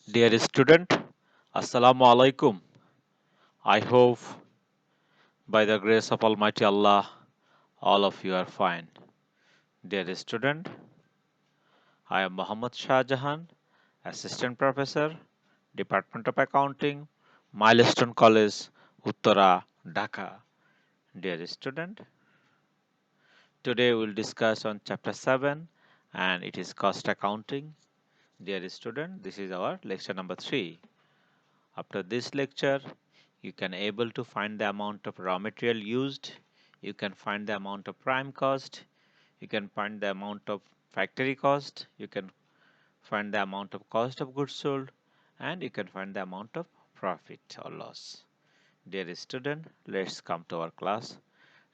Dear student, Assalamu alaikum. I hope by the grace of Almighty Allah, all of you are fine. Dear student, I am Muhammad Shah Jahan, Assistant Professor, Department of Accounting, Milestone College, Uttara, Dhaka. Dear student, today we will discuss on Chapter 7 and it is Cost Accounting. Dear student, this is our lecture number 3. After this lecture, you can able to find the amount of raw material used, you can find the amount of prime cost, you can find the amount of factory cost, you can find the amount of cost of goods sold, and you can find the amount of profit or loss. Dear student, let's come to our class.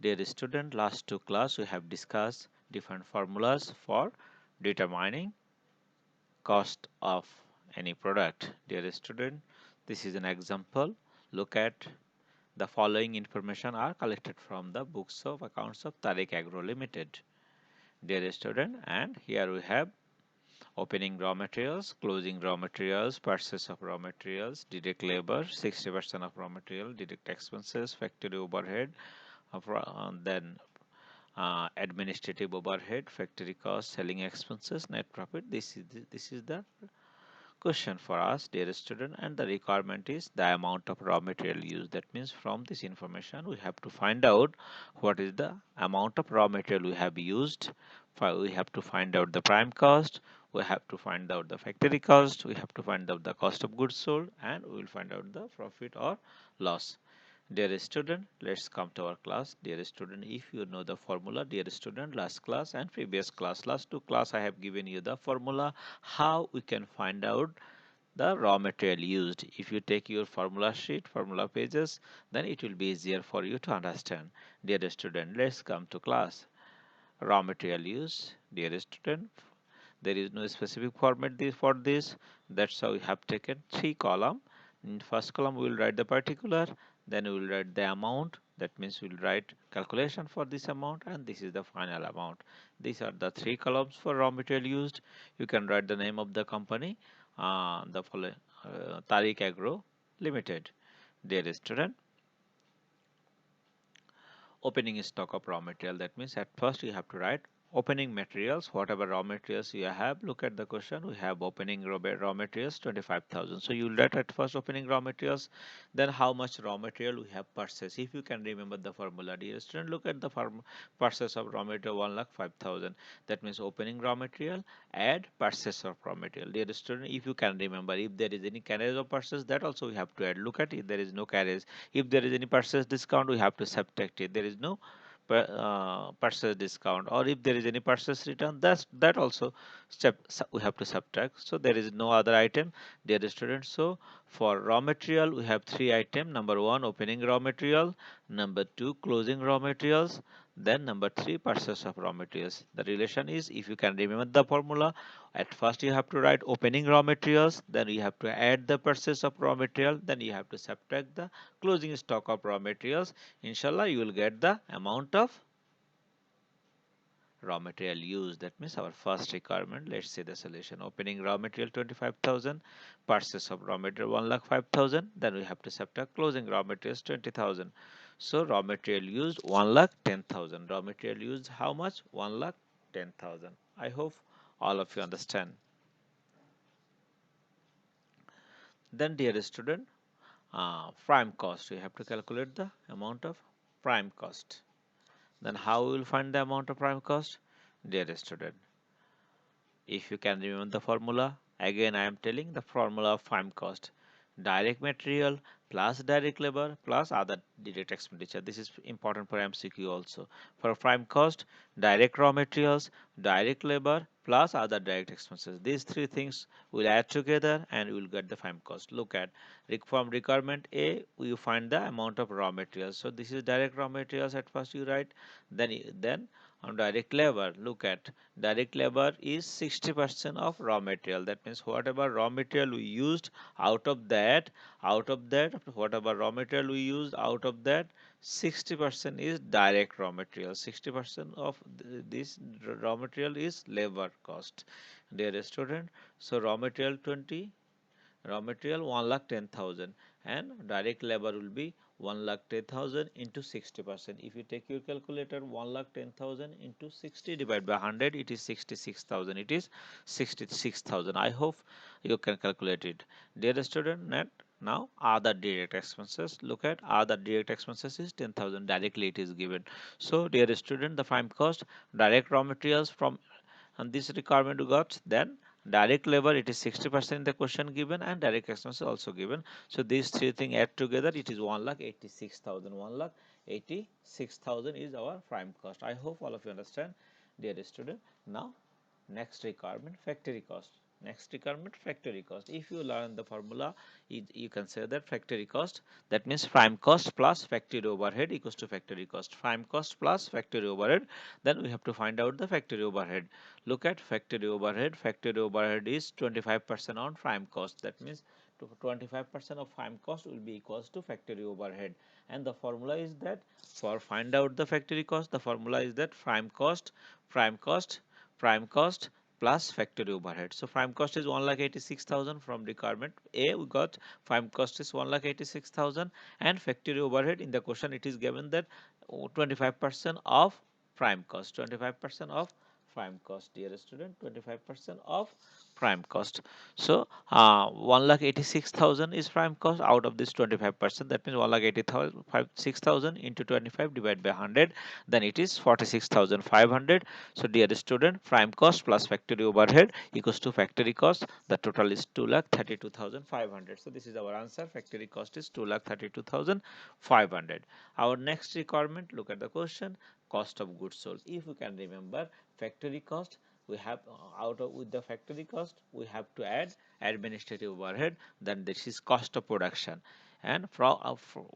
Dear student, last two class we have discussed different formulas for determining cost of any product. Dear student, this is an example. Look at the following information are collected from the books of accounts of Tariq Agro Limited. Dear student, and here we have opening raw materials, closing raw materials, purchase of raw materials, direct labor, 60% of raw material, direct expenses, factory overhead, then administrative overhead, factory cost, selling expenses, net profit. This is the question for us, dear student, and the requirement is the amount of raw material used. That means from this information we have to find out what is the amount of raw material we have used. We have to find out the prime cost, we have to find out the factory cost, we have to find out the cost of goods sold, and we will find out the profit or loss. Dear student, let's come to our class. Dear student, if you know the formula, dear student, last class and previous class, last two class I have given you the formula how we can find out the raw material used. If you take your formula sheet, formula pages, then it will be easier for you to understand. Dear student, let's come to class. Raw material use, dear student, there is no specific format for this. That's how we have taken three column. In first column we will write the particular, then we will write the amount. That means we will write calculation for this amount, and this is the final amount. These are the three columns for raw material used. You can write the name of the company, the following Tariq Agro Limited. Dear student, opening stock of raw material. That means at first you have to write opening materials, whatever raw materials you have. Look at the question. We have opening raw materials 25,000. So you will write at first opening raw materials, then how much raw material we have purchased. If you can remember the formula, dear student, look at the purchase of raw material 1,05,000. That means opening raw material add purchase of raw material. Dear student, if you can remember, if there is any carriage of purchase, that also we have to add. Look at it, there is no carriage. If there is any purchase discount, we have to subtract it. There is no purchase discount, or if there is any purchase return, that also we have to subtract. So there is no other item, dear students. So for raw material we have three items. Number one, opening raw material. Number two, closing raw materials. Then number three, purchase of raw materials. The relation is, if you can remember the formula, at first you have to write opening raw materials, then you have to add the purchase of raw material, then you have to subtract the closing stock of raw materials. Inshallah, you will get the amount of raw material used. That means our first requirement. Let's see the solution. Opening raw material 25,000, purchase of raw material 1,05,000. Then we have to subtract closing raw materials 20,000. So raw material used 1,10,000. Raw material used how much? 1,10,000. I hope all of you understand. Then, dear student, prime cost. We have to calculate the amount of prime cost. Then how we will find the amount of prime cost? Dear student, if you can remember the formula, again I am telling the formula of prime cost. Direct material plus direct labor plus other direct expenditure. This is important for MCQ also. For prime cost, direct raw materials, direct labor plus other direct expenses. These three things will add together and you will get the prime cost. Look at from requirement A, you find the amount of raw materials. So this is direct raw materials. At first you write, then on direct labor, look at direct labor is 60% of raw material. That means whatever raw material we used, out of that whatever raw material we used, out of that 60% is direct raw material. 60% of this raw material is labor cost, dear student. So raw material 20, raw material 1,10,000 and direct labor will be 1,10,000 into 60%. If you take your calculator, 1,10,000 into 60 divided by 100, it is 66,000. It is 66,000. I hope you can calculate it. Dear student, net now other direct expenses. Look at other direct expenses is 10,000. Directly it is given. So dear student, the prime cost, direct raw materials from and this requirement you got, then direct labor it is 60% in the question given and direct expenses also given. So these three things add together, it is 1,86,000. 1,86,000 is our prime cost. I hope all of you understand, dear student. Now next requirement, factory cost. Next requirement, factory cost. If you learn the formula, you can say that factory cost, that means prime cost plus factory overhead equals to factory cost. Prime cost plus factory overhead, then we have to find out the factory overhead. Look at factory overhead. Factory overhead is 25% on prime cost. That means 25% of prime cost will be equals to factory overhead. And the formula is that for find out the factory cost, the formula is that prime cost, prime cost plus factory overhead. So prime cost is 1,86,000 from requirement A. We got prime cost is 1,86,000 and factory overhead in the question it is given that 25% of prime cost. 25% of prime cost, dear student. 25% of prime cost. So 1,86,000 is prime cost. Out of this 25%, that means 1,86,000 into 25 divided by 100, then it is 46,500. So dear student, prime cost plus factory overhead equals to factory cost. The total is 2,32,500. So this is our answer. Factory cost is 2,32,500. Our next requirement, look at the question, cost of goods sold. If you can remember, factory cost, we have out of with the factory cost we have to add administrative overhead, then this is cost of production, and from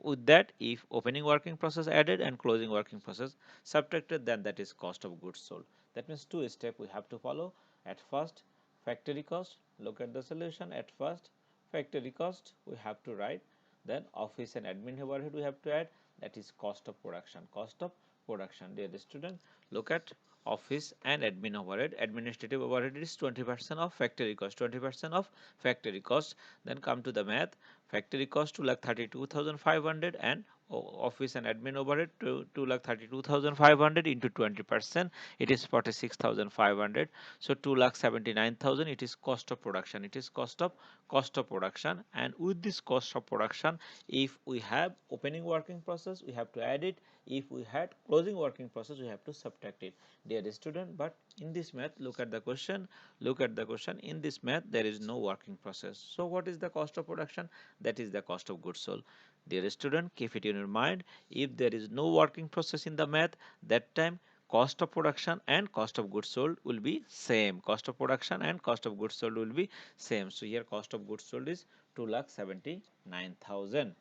with that, if opening working process added and closing working process subtracted, then that is cost of goods sold. That means two steps we have to follow. At first, factory cost, look at the solution. At first, factory cost we have to write, then office and admin overhead we have to add, that is cost of production. Cost of production, dear student, look at office and admin overhead. Administrative overhead is 20% of factory cost. 20% of factory cost. Then come to the math. Factory cost 2,32,500 and office and admin overhead to 2,32,500 into 20%. It is 46,500. So 2,79,000. It is cost of production. It is cost of production. And with this cost of production, if we have opening working process, we have to add it. If we had closing working process, we have to subtract it, dear student. But in this math, look at the question. Look at the question. In this math, there is no working process. So what is the cost of production? That is the cost of goods sold. Dear student, keep it in your mind. If there is no working process in the math, that time cost of production and cost of goods sold will be same. Cost of production and cost of goods sold will be same. So here cost of goods sold is 2,79,000.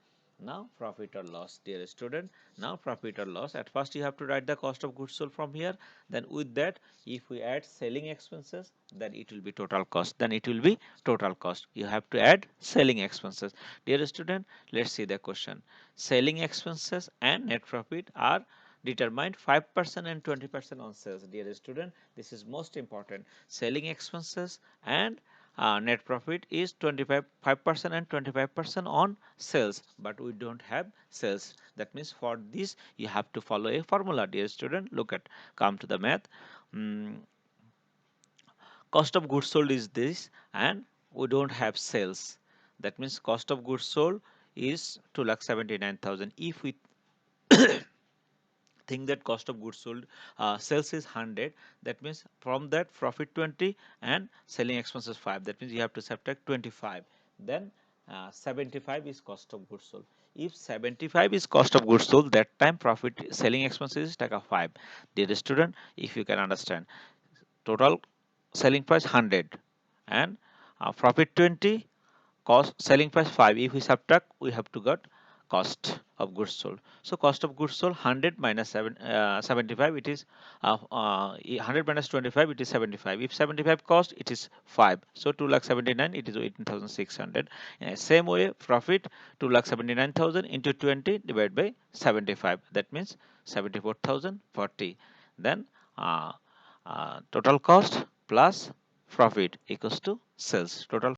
Now profit or loss, dear student. Now profit or loss. At first you have to write the cost of goods sold from here. Then with that, if we add selling expenses, then it will be total cost. Then it will be total cost. You have to add selling expenses. Dear student, let's see the question. Selling expenses and net profit are determined 5% and 20% on sales. Dear student, this is most important. Selling expenses and net profit is 5% and 25% on sales, but we don't have sales. That means for this you have to follow a formula, dear student. Look at, come to the math. Cost of goods sold is this and we don't have sales. That means cost of goods sold is 2,79,000. If we think that cost of goods sold sales is 100, that means from that profit 20 and selling expenses 5, that means you have to subtract 25, then 75 is cost of goods sold. If 75 is cost of goods sold, that time profit selling expenses is taka 5. Dear student, if you can understand, total selling price 100 and profit 20, cost selling price 5. If we subtract, we have to get cost of goods sold. So cost of goods sold 100 minus 75, it is 100 minus 25, it is 75. If 75 cost, it is 5. So 2,79,000, it is 18,600. Same way, profit 2,79,000 into 20 divided by 75. That means 74,040. Then total cost plus profit equals to sales. Total